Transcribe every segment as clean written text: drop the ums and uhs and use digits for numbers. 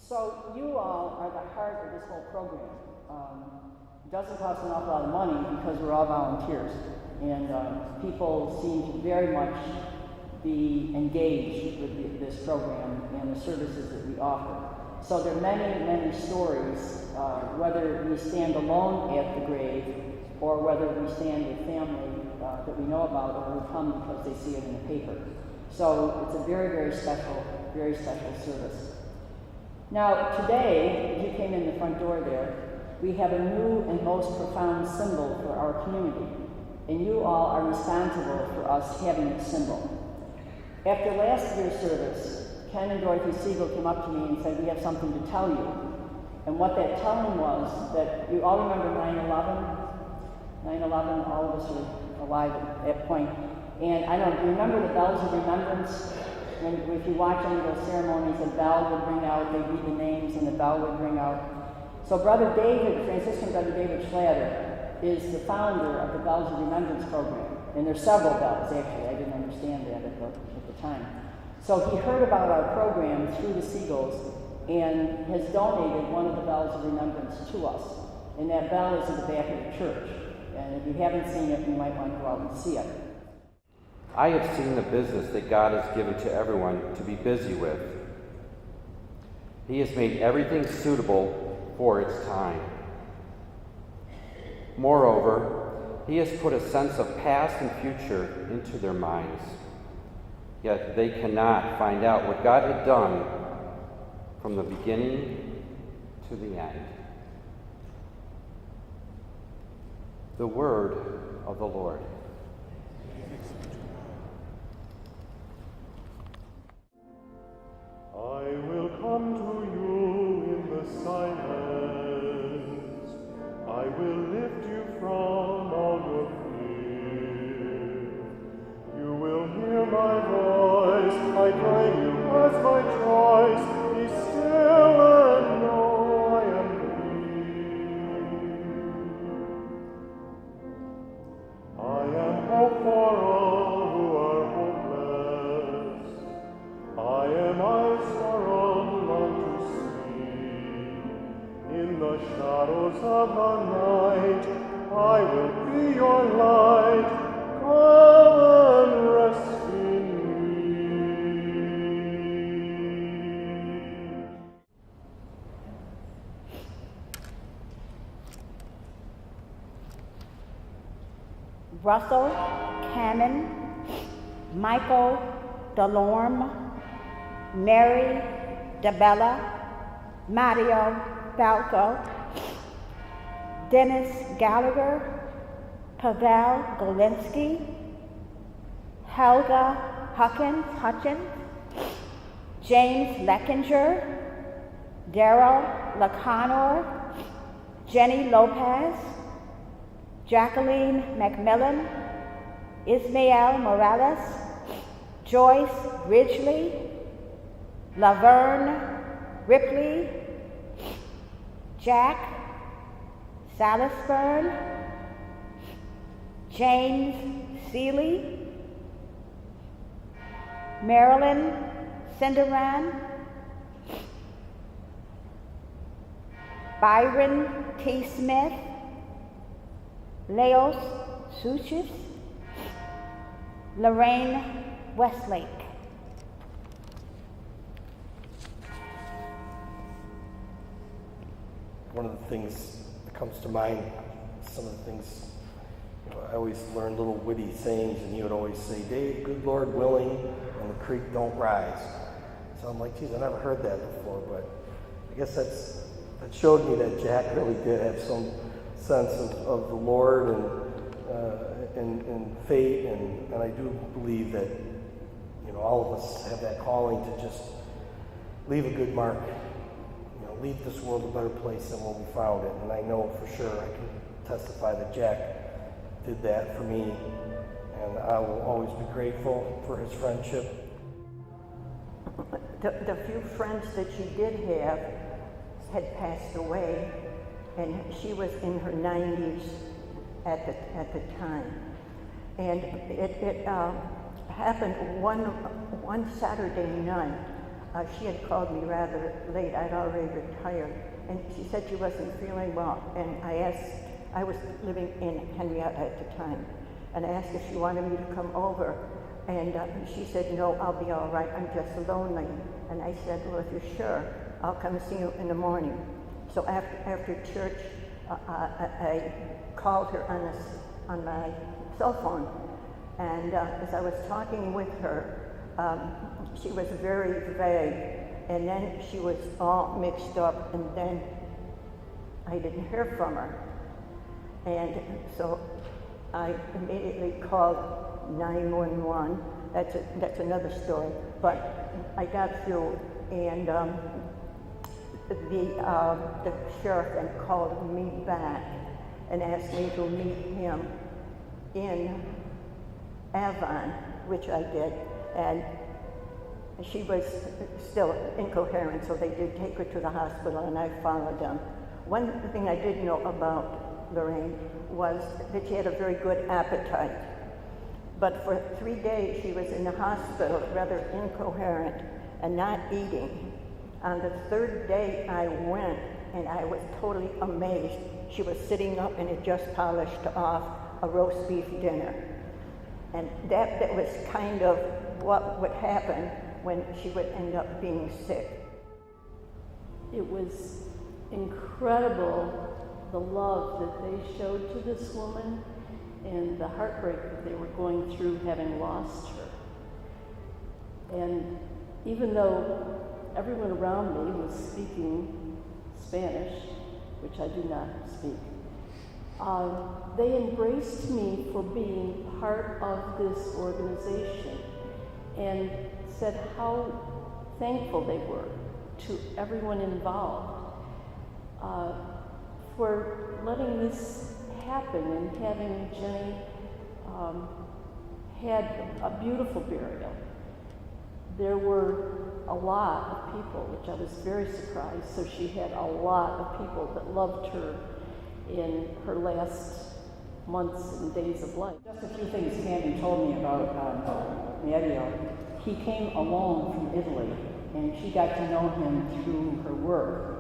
So you all are the heart of this whole program. It doesn't cost an awful lot of money because we're all volunteers, and people seem to very much be engaged with this program and the services that we offer. So there are many, many stories, whether we stand alone at the grave or whether we stand with family that we know about or who come because they see it in the paper. So it's a very, very special service. Now today, as you came in the front door there, we have a new and most profound symbol for our community, and you all are responsible for us having this symbol. After last year's service, Ken and Dorothy Siegel came up to me and said, "We have something to tell you." And what that telling was that you all remember 9/11? 9/11, all of us were alive at that point. And I don't remember the bells of remembrance. And if you watch any of those ceremonies, a bell would ring out, they'd read the names, and the bell would ring out. So Brother David, Franciscan Brother David Schlatter, is the founder of the Bells of Remembrance program. And there's several bells, actually. I didn't understand that at the time. So he heard about our program through the Siegels and has donated one of the Bells of Remembrance to us. And that bell is in the back of the church. And if you haven't seen it, you might want to go out and see it. I have seen the business that God has given to everyone to be busy with. He has made everything suitable for its time. Moreover, He has put a sense of past and future into their minds. Yet they cannot find out what God had done from the beginning to the end. The word of the Lord. I will come to you in the silence. I will lift you from all your fear. You will hear my voice. I claim you as my choice. Be still and know I am near. I am hope for all who are hopeless. I am eyes for all who long to see. In the shadows of the night, I will be your light. Come and rest in me. Russell Cannon, Michael Delorme, Mary DeBella, Mario Falco, Dennis Gallagher, Pavel Golinsky, Helga Hutchins, James Leckinger, Daryl LaConnor, Jenny Lopez, Jacqueline McMillan, Ismael Morales, Joyce Ridgely, Laverne Ripley, Jack Salisburn, James Seeley, Marilyn Cinderan, Byron T. Smith, Leos Suchis, Lorraine Westlake. One of the things that comes to mind, some of the things, I always learn little witty sayings, and he would always say, "Dave, good Lord willing, and the creek don't rise." So I'm like, geez, I never heard that before, but I guess that showed me that Jack really did have some sense of the Lord and fate, and I do believe that, all of us have that calling to just leave a good mark, leave this world a better place than when we found it. And I know for sure, I can testify that Jack did that for me, and I will always be grateful for his friendship. The few friends that she did have had passed away, and she was in her 90s at the time. And it happened one Saturday night. she had called me rather late. I'd already retired. And she said she wasn't feeling well. And I was living in Henrietta at the time. And I asked if she wanted me to come over. And she said, no, I'll be all right. I'm just lonely. And I said, well, if you're sure, I'll come see you in the morning. So after church, I called her on my cell phone. And as I was talking with her, she was very vague. And then she was all mixed up. And then I didn't hear from her. And so I immediately called 911. That's another story. But I got through, and the sheriff then called me back and asked me to meet him in Avon, which I did. And she was still incoherent, so they did take her to the hospital, and I followed them. One thing I did know about Lorraine was that she had a very good appetite. But for 3 days, she was in the hospital, rather incoherent and not eating. On the third day I went, and I was totally amazed. She was sitting up and had just polished off a roast beef dinner. And that was kind of what would happen when she would end up being sick. It was incredible, the love that they showed to this woman and the heartbreak that they were going through having lost her. And even though everyone around me was speaking Spanish, which I do not speak, they embraced me for being part of this organization and said how thankful they were to everyone involved for letting this happen and having Jenny had a beautiful burial. There were a lot of people, which I was very surprised. So she had a lot of people that loved her in her last months and days of life. Just a few things Candy told me about Mario. He came alone from Italy, and she got to know him through her work.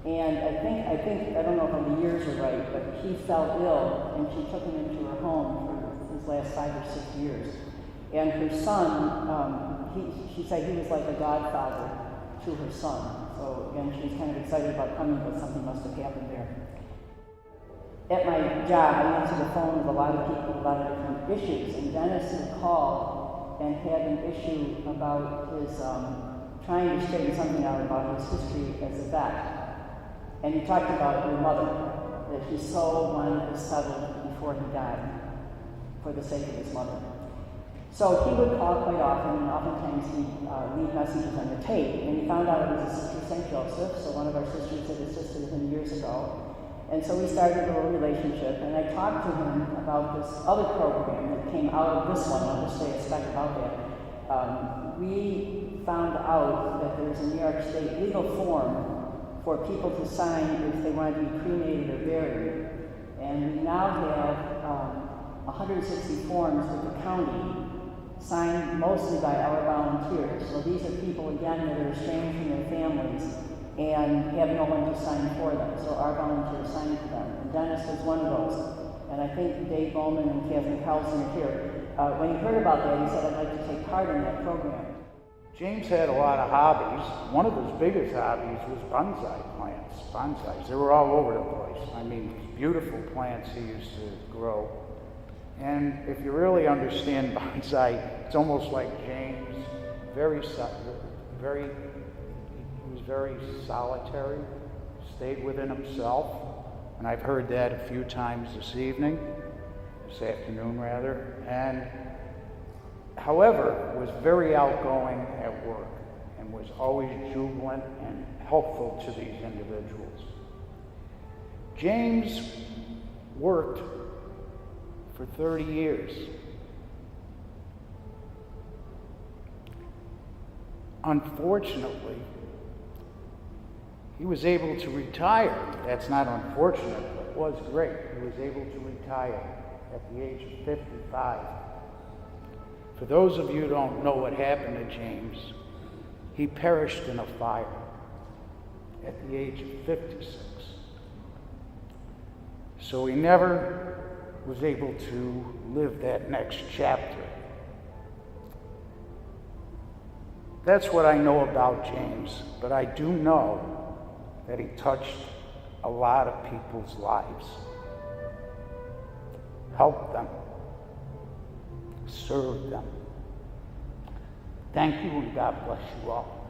And I think, I don't know if the years are right, but he fell ill, and she took him into her home for his last 5 or 6 years. And her son, she said he was like a godfather to her son. So again, she was kind of excited about coming, but something must have happened there. At my job, I answered the phone with a lot of people, a lot of different issues, and Dennis had called and had an issue about his trying to straighten something out about his history as a vet. And he talked about your mother, that he so wanted this settled before he died, for the sake of his mother. So he would call quite often, and oftentimes he'd leave messages on the tape, and he found out it was a sister St. Joseph, so one of our sisters had assisted him years ago. And so we started a little relationship, and I talked to him about this other program that came out of this one. I'll just say a speck about that. We found out that there's a New York State legal form for people to sign if they wanted to be cremated or buried. And we now have 160 forms with the county, signed mostly by our volunteers. So these are people, again, that are estranged from their families and have no one to sign for them. So our volunteers sign for them. And Dennis was one of those. And I think Dave Bowman and Catherine Carlson are here. When he heard about that, he said, I'd like to take part in that program. James had a lot of hobbies. One of his biggest hobbies was bonsai plants. Bonsais. They were all over the place. I mean, beautiful plants he used to grow. And if you really understand bonsai, it's almost like James. He was very solitary, stayed within himself. And I've heard that a few times this afternoon rather. And however, was very outgoing at work and was always jubilant and helpful to these individuals. James worked for 30 years. Unfortunately, he was able to retire. That's not unfortunate, but was great. He was able to retire at the age of 55. For those of you who don't know what happened to James, He perished in a fire at the age of 56. So he never was able to live that next chapter. That's what I know about James, but I do know that he touched a lot of people's lives, helped them, served them. Thank you, and God bless you all.